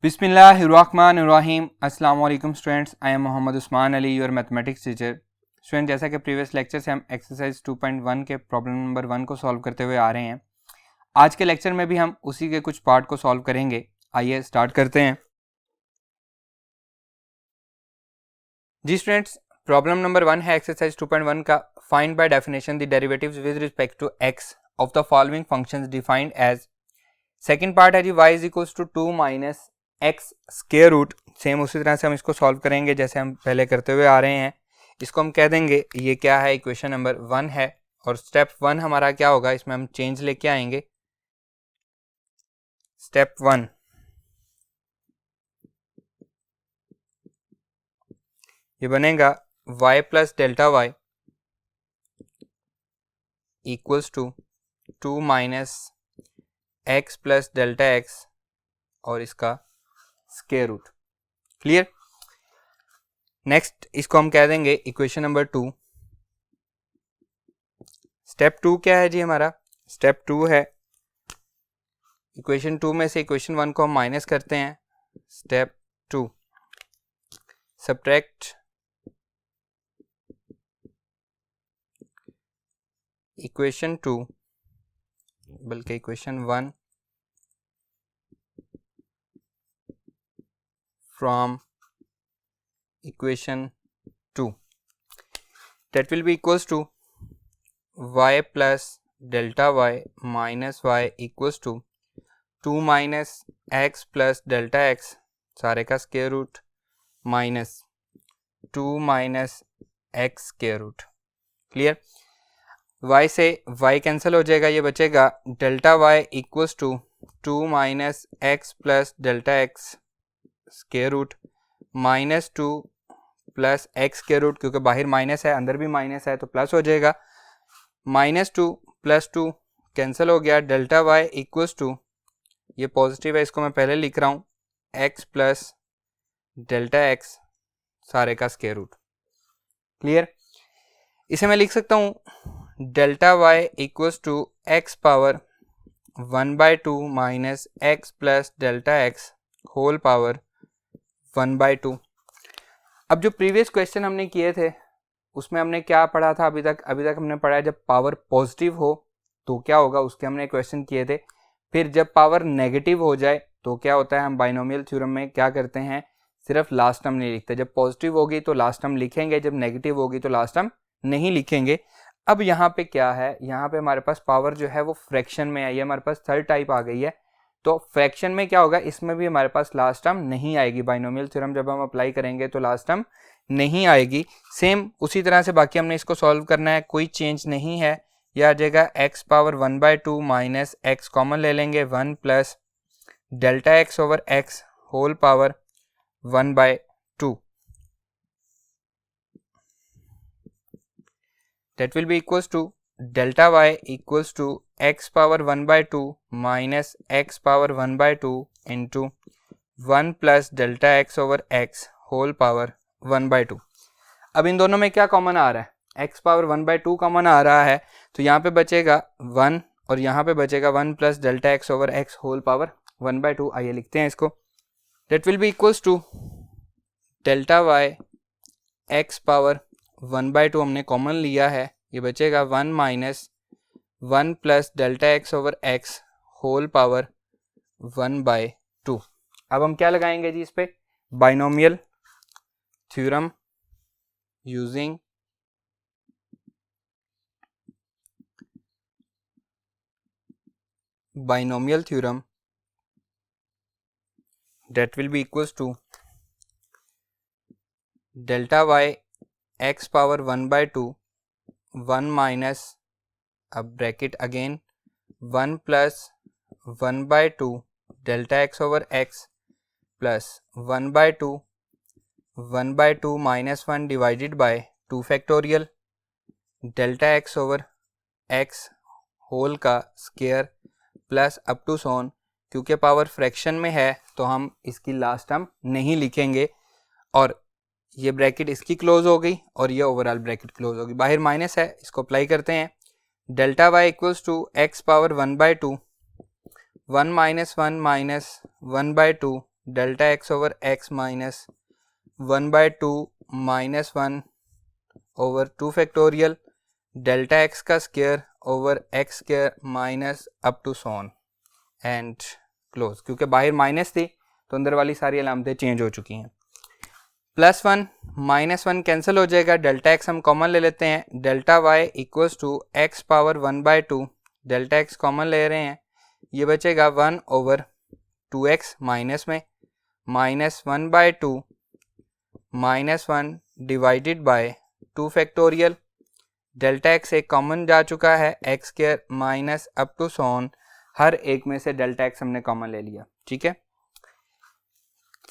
बिस्मिल्लाहिर्रहमानिर्रहीम। अस्सलाम वालेकुम students, I am Mohammad Usman Ali, your mathematics teacher. Student, जैसा कि प्रीवियस लेक्चर से हम एक्सरसाइज 2.1 के प्रॉब्लम नंबर 1 को सॉल्व करते हुए आ रहे हैं, आज के लेक्चर में भी हम उसी के कुछ पार्ट को सॉल्व करेंगे। आइए स्टार्ट करते हैं। जी स्टूडेंट्स, प्रॉब्लम नंबर 1 है एक्सरसाइज 2.1 का। Find by definition the derivatives with respect to x of the following functions defined as. Second part है जी y is equals to 2 minus x square root. Same उसी तरह से हम इसको सॉल्व करेंगे जैसे हम पहले करते हुए आ रहे हैं। इसको हम कह देंगे ये क्या है, इक्वेशन नंबर 1 है। और स्टेप 1 हमारा क्या होगा, इसमें हम चेंज लेके आएंगे। स्टेप 1, ये बनेगा y plus delta y equals to 2 minus x plus delta x और इसका स्क्वायर रूट। क्लियर। नेक्स्ट इसको हम कह देंगे इक्वेशन नंबर 2। स्टेप 2 क्या है जी हमारा, स्टेप 2 है इक्वेशन 2 में से इक्वेशन 1 को हम माइनस करते हैं। स्टेप 2, सब्ट्रैक्ट इक्वेशन 2 बल्कि equation 1 from equation 2, that will be equals to y plus delta y minus y equals to 2 minus x plus delta x सारे का square root minus 2 minus x square root. Clear. y से y cancel हो जाएगा, ये बचेगा delta y equals to 2 minus x plus delta x square root minus 2 plus x square root, क्योंकि बाहर minus है अंदर भी माइनस है तो प्लस हो जाएगा। माइनस 2 प्लस 2 कैंसिल हो गया। डेल्टा y इक्वल्स टू, ये पॉजिटिव है इसको मैं पहले लिख रहा हूँ, x प्लस डेल्टा x सारे का स्क्वायर रूट। क्लियर। इसे मैं लिख सकता हूँ delta y equals to x power 1/2 minus x plus delta x whole power 1/2। अब जो प्रीवियस क्वेश्चन हमने किए थे उसमें हमने क्या पढ़ा था अभी तक हमने पढ़ा है जब पावर पॉजिटिव हो तो क्या होगा, उसके हमने क्वेश्चन किए थे। फिर जब पावर नेगेटिव हो जाए तो क्या होता है, हम बाइनोमियल थ्योरम में क्या करते हैं, सिर्फ लास्ट टर्म नहीं लिखते। जब पॉजिटिव होगी तो लास्ट टर्म लिखेंगे, जब नेगेटिव होगी तो लास्ट टर्म नहीं लिखेंगे। अब यहाँ पे क्या है, यहाँ पे हमारे पास पावर जो है वो फ्रैक्शन में है, ये हमारे पास थर्ड टाइप आ गई है। तो फ्रैक्शन में क्या होगा, इसमें भी हमारे पास लास्ट टर्म नहीं आएगी। बाइनोमियल थ्योरम जब हम अप्लाई करेंगे तो लास्ट टर्म नहीं आएगी। सेम उसी तरह से बाकी हमने इसको सॉल्व करना है, कोई चेंज नहीं है। यह आ जाएगा x power 1/2 minus x common ले लेंगे 1 plus delta x over x whole power 1/2। that will be equals to delta y equals to x power 1/2 minus x power 1/2 into 1 plus delta x over x whole power 1/2। अब इन दोनों में क्या common आ रहा है, x power 1/2 common आ रहा है, तो यहाँ पे बचेगा 1 और यहाँ पे बचेगा 1 plus delta x over x whole power 1/2। आइए लिखते हैं इसको। that will be equals to delta y x power 1/2 हमने कॉमन लिया है, ये बचेगा 1 minus 1 plus delta x over x whole power 1/2। अब हम क्या लगाएंगे जी इस पे, binomial theorem using binomial theorem that will be equals to delta y x power 1/2 1 minus, अब bracket again 1 plus 1/2 delta x over x plus 1/2 minus 1 divided by 2 factorial delta x over x whole का square plus up to सोन। क्योंकि power fraction में है तो हम इसकी last term नहीं लिखेंगे और ये ब्रैकेट इसकी क्लोज हो गई और ये ओवरऑल ब्रैकेट क्लोज होगी। बाहर माइनस है, इसको अप्लाई करते हैं। Delta y equals to x power 1/2 1 minus 1 minus 1/2 delta x over x minus 1/2 minus 1 over 2 factorial delta x का square over x square minus up to so on and close. क्योंकि बाहर minus थी तो अंदर वाली सारी अलामतें चेंज हो चुकी हैं। +1 -1 कैंसिल हो जाएगा, डेल्टा एक्स हम कॉमन ले लेते हैं, delta y equals to x power 1/2, delta x common ले रहे हैं, ये बचेगा 1 ओवर 2x माइनस में minus 1/2 -1 divided by 2 factorial, delta x एक कॉमन जा चुका है, x square minus up to so on, हर एक में से डेल्टा एक्स हमने कॉमन ले लिया। ठीक है।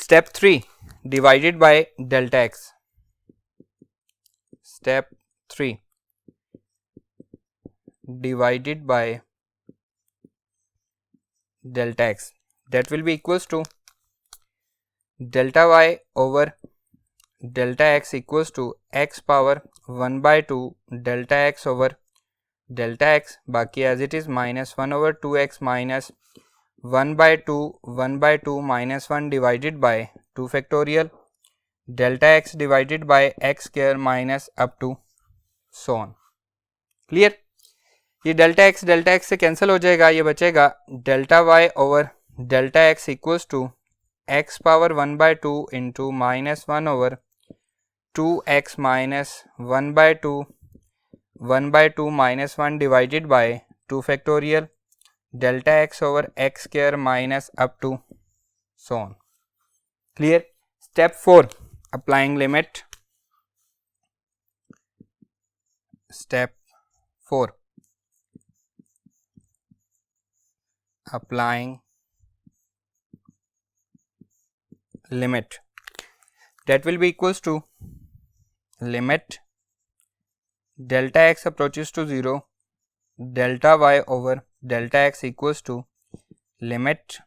Step 3 divided by delta x, step 3 divided by delta x, that will be equals to delta y over delta x equals to x power 1/2 delta x over delta x, बाकी as it is minus 1 over 2x minus 1/2 minus 1 divided by 2 factorial delta x divided by x square minus up to so on। Clear. ये delta x से cancel हो जाएगा, ये बचेगा delta y over delta x equals to x power 1/2 into -1 over 2x minus 1/2 minus 1 divided by 2 factorial delta x over x square minus up to so on. Clear. Step 4 applying limit, step 4 applying limit, that will be equals to limit delta x approaches to 0 delta y over delta x equals to limit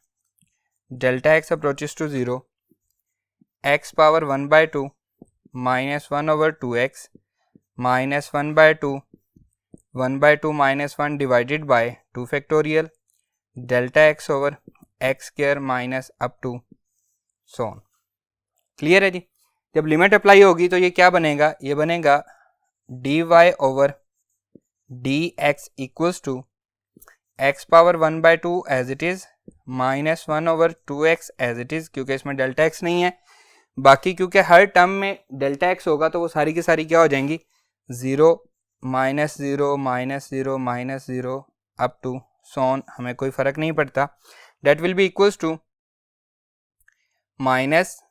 delta x approaches to 0 x power 1/2 minus 1 over 2x minus 1/2 minus 1 divided by 2 factorial delta x over x square minus up to so on. Clear है जी। जब limit apply होगी तो ये क्या बनेगा, ये बनेगा d y over d x equals to x power 1/2 as it is minus 1 over 2x as it is, क्योंकि इसमें डेल्टा एक्स नहीं है। बाकी क्योंकि हर टर्म में डेल्टा एक्स होगा तो वो सारी की सारी क्या हो जाएंगी, 0 -0 -0 -0 अप टू सोन, हमें कोई फर्क नहीं पड़ता। That will be equals to minus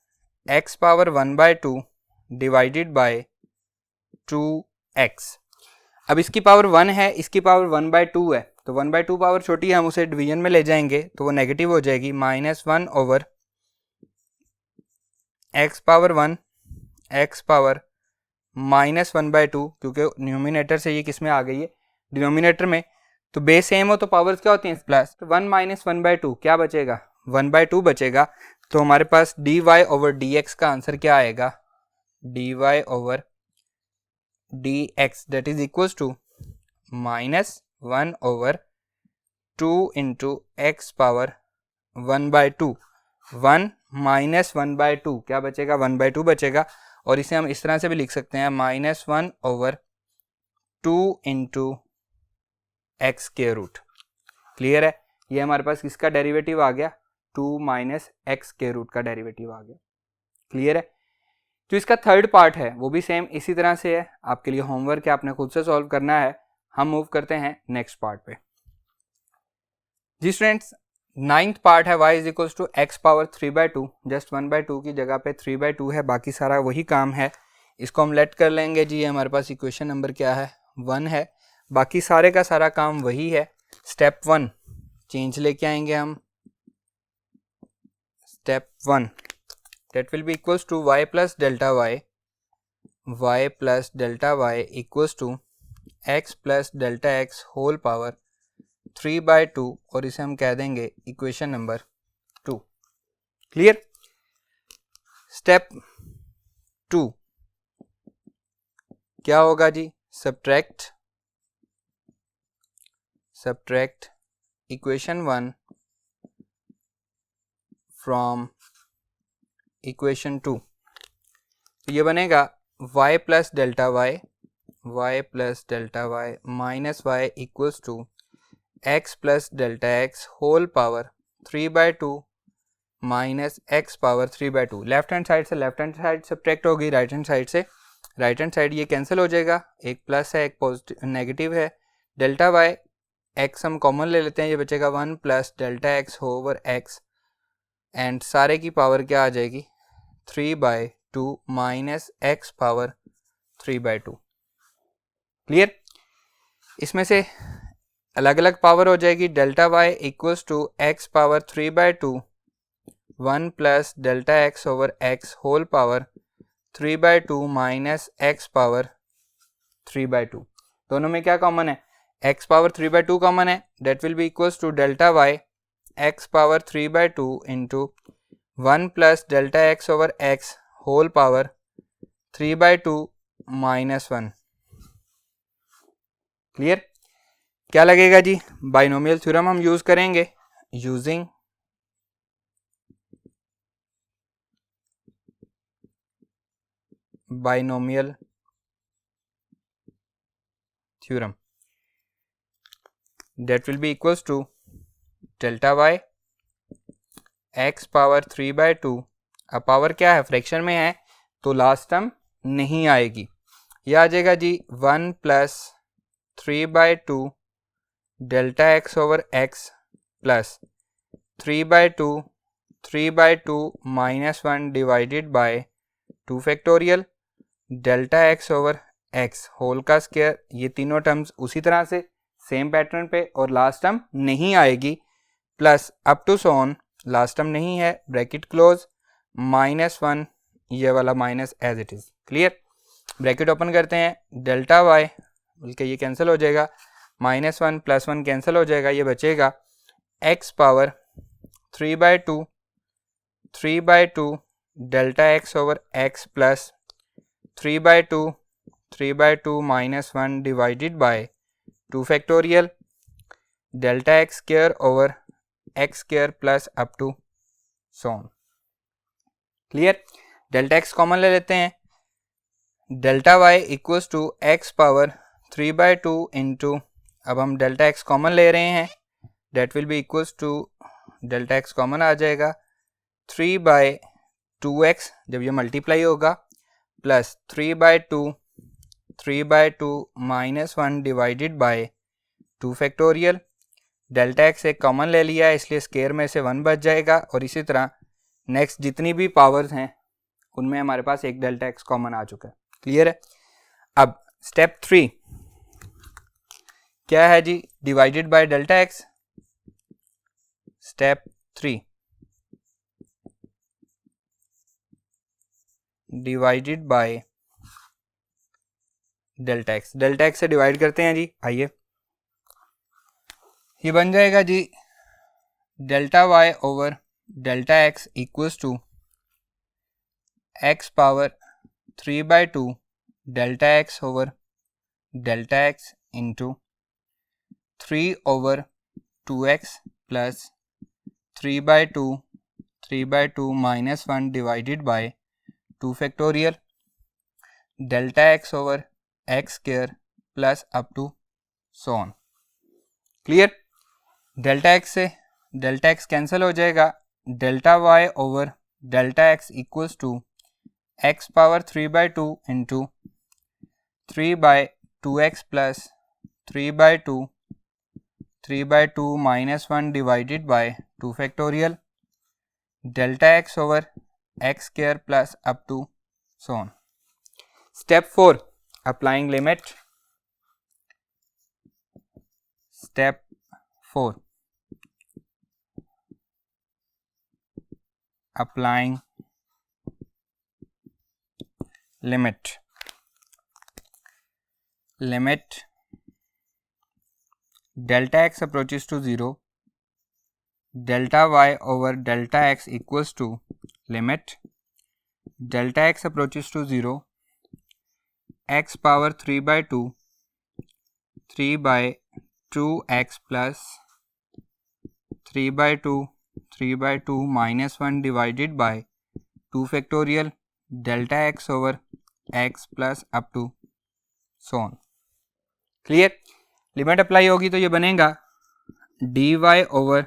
x power 1/2 divided by 2x। अब इसकी पावर 1 है, इसकी पावर 1/2 है, तो 1/2 पावर छोटी है, हम उसे डिवीजन में ले जाएंगे तो वो नेगेटिव हो जाएगी, -1 over x power 1 x power -1/2, क्योंकि न्यूमिनेटर से ये किस में आ गई है, डिनोमिनेटर में, तो बेस सेम हो तो पावर्स क्या होती हैं प्लस, 1 - 1/2 क्या बचेगा, 1/2 बचेगा। तो हमारे पास d y over d x का आंसर क्या आएगा, d y over d x that is equals to -1 over 2 into x power 1/2, 1 - 1/2 क्या बचेगा, 1/2 बचेगा। और इसे हम इस तरह से भी लिख सकते हैं -1 ओवर 2 इंटू एक्स के रूट। क्लियर है। ये हमारे पास किसका डेरिवेटिव आ गया, 2 माइनस एक्स के रूट का डेरिवेटिव आ गया। क्लियर है। तो इसका थर्ड पार्ट है वो भी सेम इसी तरह से है, आपके लिए होमवर्क है, आपने खुद से सॉल्व करना है। हम मूव करते हैं नेक्स्ट पार्ट पे। जी स्टूडेंट्स, 9th पार्ट है y is equals to x power 3/2, just 1/2 की जगह पे 3/2 है, बाकी सारा वही काम है। इसको हम लेट कर लेंगे जी, हमारे पास इक्वेशन नंबर क्या है, 1 है, बाकी सारे का सारा काम वही है। स्टेप 1 चेंज लेके आएंगे हम, step 1 that will be equals to y plus delta y equals to x plus delta x whole power 3/2, और इसे हम कह देंगे इक्वेशन नंबर 2। क्लियर। स्टेप 2 क्या होगा जी, सब्ट्रैक्ट equation 1 from इक्वेशन 2, ये बनेगा y plus delta y minus y equals to x plus delta x whole power 3/2 minus x power 3/2। Left hand side से सब्ट्रैक्ट होगी राइट हैंड साइड से, right hand side ये cancel हो जाएगा, एक plus है एक पॉजिटिव नेगेटिव है। डेल्टा वाई x हम कॉमन ले लेते हैं, ये बचेगा 1 plus delta x over x and सारे की पावर क्या आ जाएगी 3/2 माइनस x पावर 3/2। क्लियर? इसमें से अलग अलग पावर हो जाएगी। Delta y equals to x power 3/2 1 plus delta x over x whole power 3/2 minus x power 3/2। दोनों में क्या कॉमन है, x पावर 3/2 कॉमन है, that will be equals to delta y x power 3/2 into 1 plus delta x over x whole power 3/2 minus 1। Clear? क्या लगेगा जी, binomial theorem हम use करेंगे। Using binomial theorem that will be equals to delta y x power 3/2, अब power क्या है fraction में है तो लास्ट टर्म नहीं आएगी, यह आ जाएगा जी 1 plus 3/2 delta x over x plus 3/2 minus 1 divided by 2 factorial delta x over x whole का स्क्वायर। ये तीनों टर्म्स उसी तरह से सेम पैटर्न पे और लास्ट टर्म नहीं आएगी, plus up to so on, last term नहीं है ब्रैकेट क्लोज -1, ये वाला minus as it is. Clear? Bracket open करते हैं, डेल्टा वाई बल्कि ये कैंसिल हो जाएगा, -1 + 1 कैंसिल हो जाएगा, ये बचेगा x power 3/2 delta x over x plus 3/2 minus 1 divided by 2 factorial delta x square over x square plus up to so on. Clear? Delta x common ले लेते हैं, delta y equals to x power 3/2 into, अब हम delta x common ले रहे हैं, that will be equals to delta x common आ जाएगा 3/2x जब ये मल्टीप्लाई होगा plus 3/2 minus 1 divided by 2 factorial. Delta x एक कॉमन ले लिया है इसलिए स्क्वायर में से 1 बच जाएगा, और इसी तरह नेक्स्ट जितनी भी पावर्स हैं उनमें हमारे पास एक डेल्टा एक्स कॉमन आ चुका है। क्लियर है? अब स्टेप 3 क्या है जी, divided by delta x. Step 3 divided by delta x, delta x से डिवाइड करते हैं जी। आइए, ये बन जाएगा जी delta y over delta x equals to x power 3/2 delta x over delta x into 3/2x plus 3/2 minus 1 divided by 2 factorial delta x over x square plus up to so on. Clear? Delta x से delta x cancel हो जाएगा, delta y over delta x equals to x power 3/2 into 3/2x plus 3/2 minus 1 divided by 2 factorial delta x over x square plus up to so on. Step 4 applying limit. Step 4 applying limit delta x approaches to 0, delta y over delta x equals to limit delta x approaches to 0, x power 3/2 x plus 3/2 minus 1 divided by 2 factorial delta x over x plus up to so on. Clear? Limit apply होगी तो ये बनेगा d y over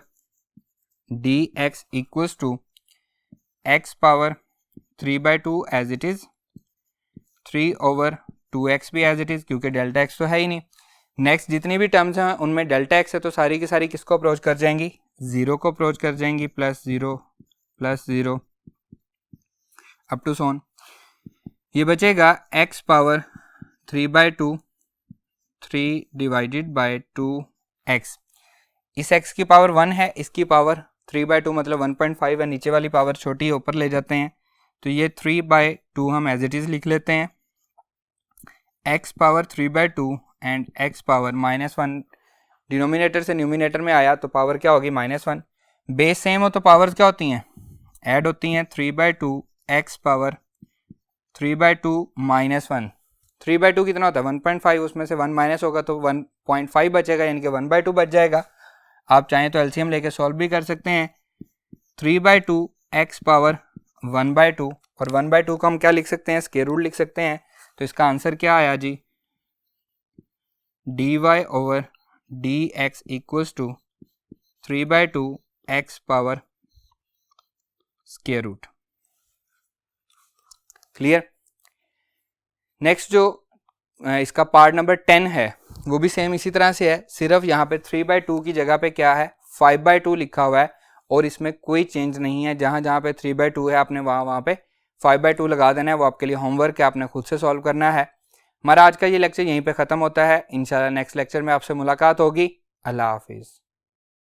d x equals to x power 3/2 as it is, 3 over 2x भी as it is, क्योंकि delta x तो है ही नहीं। Next जितनी भी टर्म्स हैं उनमें डेल्टा एक्स है तो सारी की सारी किसको अप्रोच कर जाएंगी, 0 को अप्रोच कर जाएंगी, +0 अप टू सोन। ये बचेगा x power 3/2, 3 divided by 2x। इस x की पावर 1 है, इसकी पावर 3/2 मतलब 1.5 है, नीचे वाली पावर छोटी है ऊपर ले जाते हैं तो ये 3/2 हम एज इट इज़ लिख लेते हैं। x power 3/2 and x power -1 denominator से न्यूमिनेटर में आया तो पावर क्या होगी, -1। बेस सेम हो तो पावर्स क्या होती हैं, ऐड होती हैं। 3/2 x पावर 3/2 -1, 3/2 कितना होता है 1.5, उसमें से 1 माइनस होगा तो 1.5 बचेगा, यानी कि 1/2 बच जाएगा। आप चाहें तो एलसीएम लेके सॉल्व भी कर सकते हैं। 3/2 x पावर 1/2 और 1/2 को हम क्या लिख सकते हैं, स्क्वायर रूट लिख सकते हैं। तो इसका आंसर क्या आया जी, dy over dx equals to 3/2 x power square root. Clear? Next जो इसका पार्ट नंबर 10 है वो भी सेम इसी तरह से है, सिर्फ यहाँ पे 3/2 की जगह पे क्या है 5/2 लिखा हुआ है और इसमें कोई चेंज नहीं है। जहाँ जहाँ पे 3/2 है आपने वहाँ पे 5/2 लगा देना है। वो आपके लिए होमवर्क है, आपने खुद से सॉल्व करना है। हमारा आज का ये लेक्चर यहीं पे ख़त्म होता है। इंशाल्लाह नेक्स्ट लेक्चर में आपसे मुलाकात होगी। अल्लाह हाफिज़।